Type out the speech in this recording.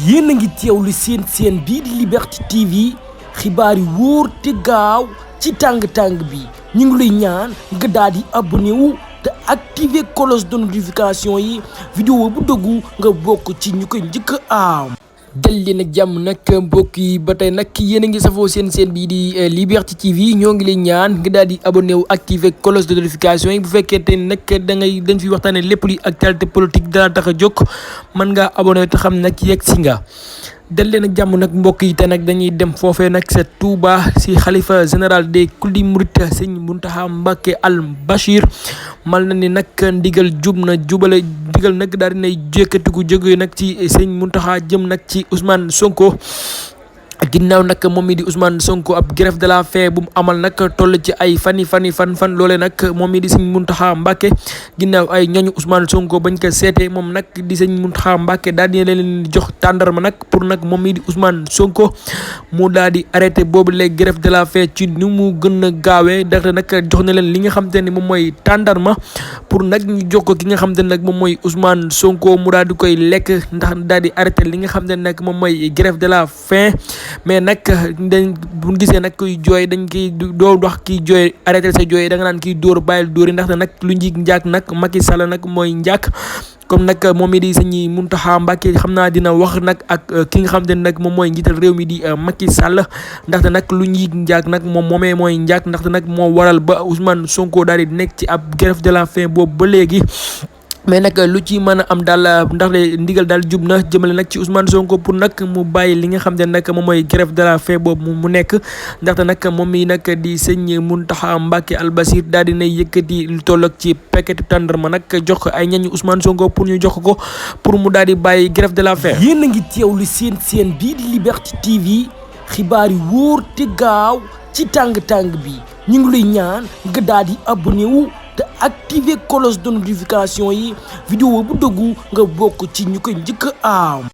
yéen a ngi teewlu seen bii di Liberté TV xibaar yi wóor te gaaw ci tàng bi ñu ngi lay ñaan nga daal di abonné wu te activer cloche de notification yi vidéo bu dëggu nga bokk ci ñu koy njëkk a am. dal leen ak jàmm nag mbokk yi ba tey nag yéen a ngi safoo seen bii di Liberté TV ñoo ngi lay ñaan nga daal di abonné wu activer cloche de notification yi bu fekkente ni nag dañ fi waxtaanee lépp luy actualité politique dana tax a jóg mën ngaa abonné te xam nag yegg si nga. dal leen ak jàmm nag mbokk yi te nag dañuy dem foofee nag sa Touba si xalifa général des kulli murit sëñ Mountakha Mbacké Al Bachir mal na ni nag ndigal ndigal nag daal dinay jékkatiku jóge nag ci sëñ Mountakha jëm nag ci Ousmane Sonko. ginnaaw nag moom mi di Ousmane Sonko ab grève de la faim bu mu amal nag toll ci ay fan loole nag moom mi di sëñ Mountakha Mbacké ginnaaw ay ñooñu Ousmane Sonko bañ ko seetee moom nag di sëñ Mountakha Mbacké daal di leen jox tàndarma nag pour nag moom mi di Ousmane Sonko mu daal di arrêté boobu les grève de la faim ci ni mu gën a gaawee ndaxte nag jox na leen li nga xam te ne moom mooy tàndarma pour nag ñu jox ko ki nga xam te ne nag moom mooy Ousmane Sonko mu daal di koy lekk ndax daal di arrêté li nga xam te ne nag moom mooy grève de la faim. mais nag dañ bu gisee nag kuy jooy dañ kiy doo wax kiy jooy arrêté sa jooy da nga naan kiy dóor bàyyil dóor yi ndaxte nag lu njiig njaak nag Macky Sall nag mooy njaak comme nag moom mi di sëñ Mountakha Mbacké xam naa dina wax nag ak ki nga xam te ne nag moom mooy njiital réew mi di Macky Sall ndaxte nag lu njiig njaak nag moom moomee mooy njaak ndaxte nag moo waral ba Ousmane Sonko daal di nekk ci ab grève de la faim boobu ba léegi. mais nag lu ci mën a am daal ndax ndigal daal jub na jëmale nag ci Ousmane Sonko pour nag mu bàyyi li nga xam ne nag moom mooy grève de la faim boobu mu nekk ndaxte nag moom mi nag di sëñ Mountakha Mbacké Al Bachir daal dina yëkkati lu toll ak ci paquet tàndarma nag jox ko ay ñañu Ousmane Sonko pour ñu jox ko pour mu daal di bàyyi grève de la faim. yéen a ngi teewlu seen bii di Liberté TV xibaar yi wóor te gaaw ci tàng bi ñu ngi lay ñaan nga daal di abonné wu te activer cloche de notification yi vidéo bu dëggu nga bokk ci ñu koy njëkk a am.